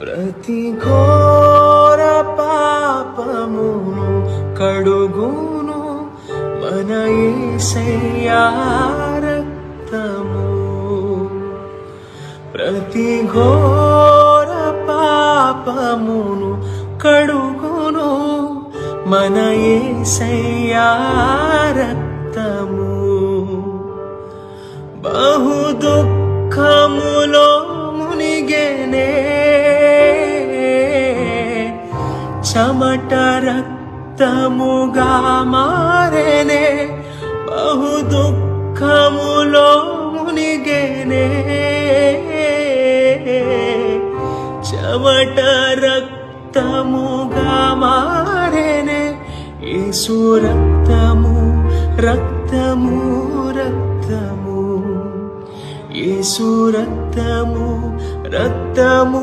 ప్రతి ఘోర పాపమును కడుగును మన యేసయ్యా రక్తము. ప్రతి ఘోర పాపమును కడుగును మన యేసయ్యా రక్తము. బహు దుఃఖములో మునిగెనే, చెమట రక్తముగా మారెనే. బహు దుఃఖములో మునిగెనే, చెమట రక్తముగా మారెనే. యేసు రక్తము రక్తము రక్తము, యేసు రక్తము రక్తము.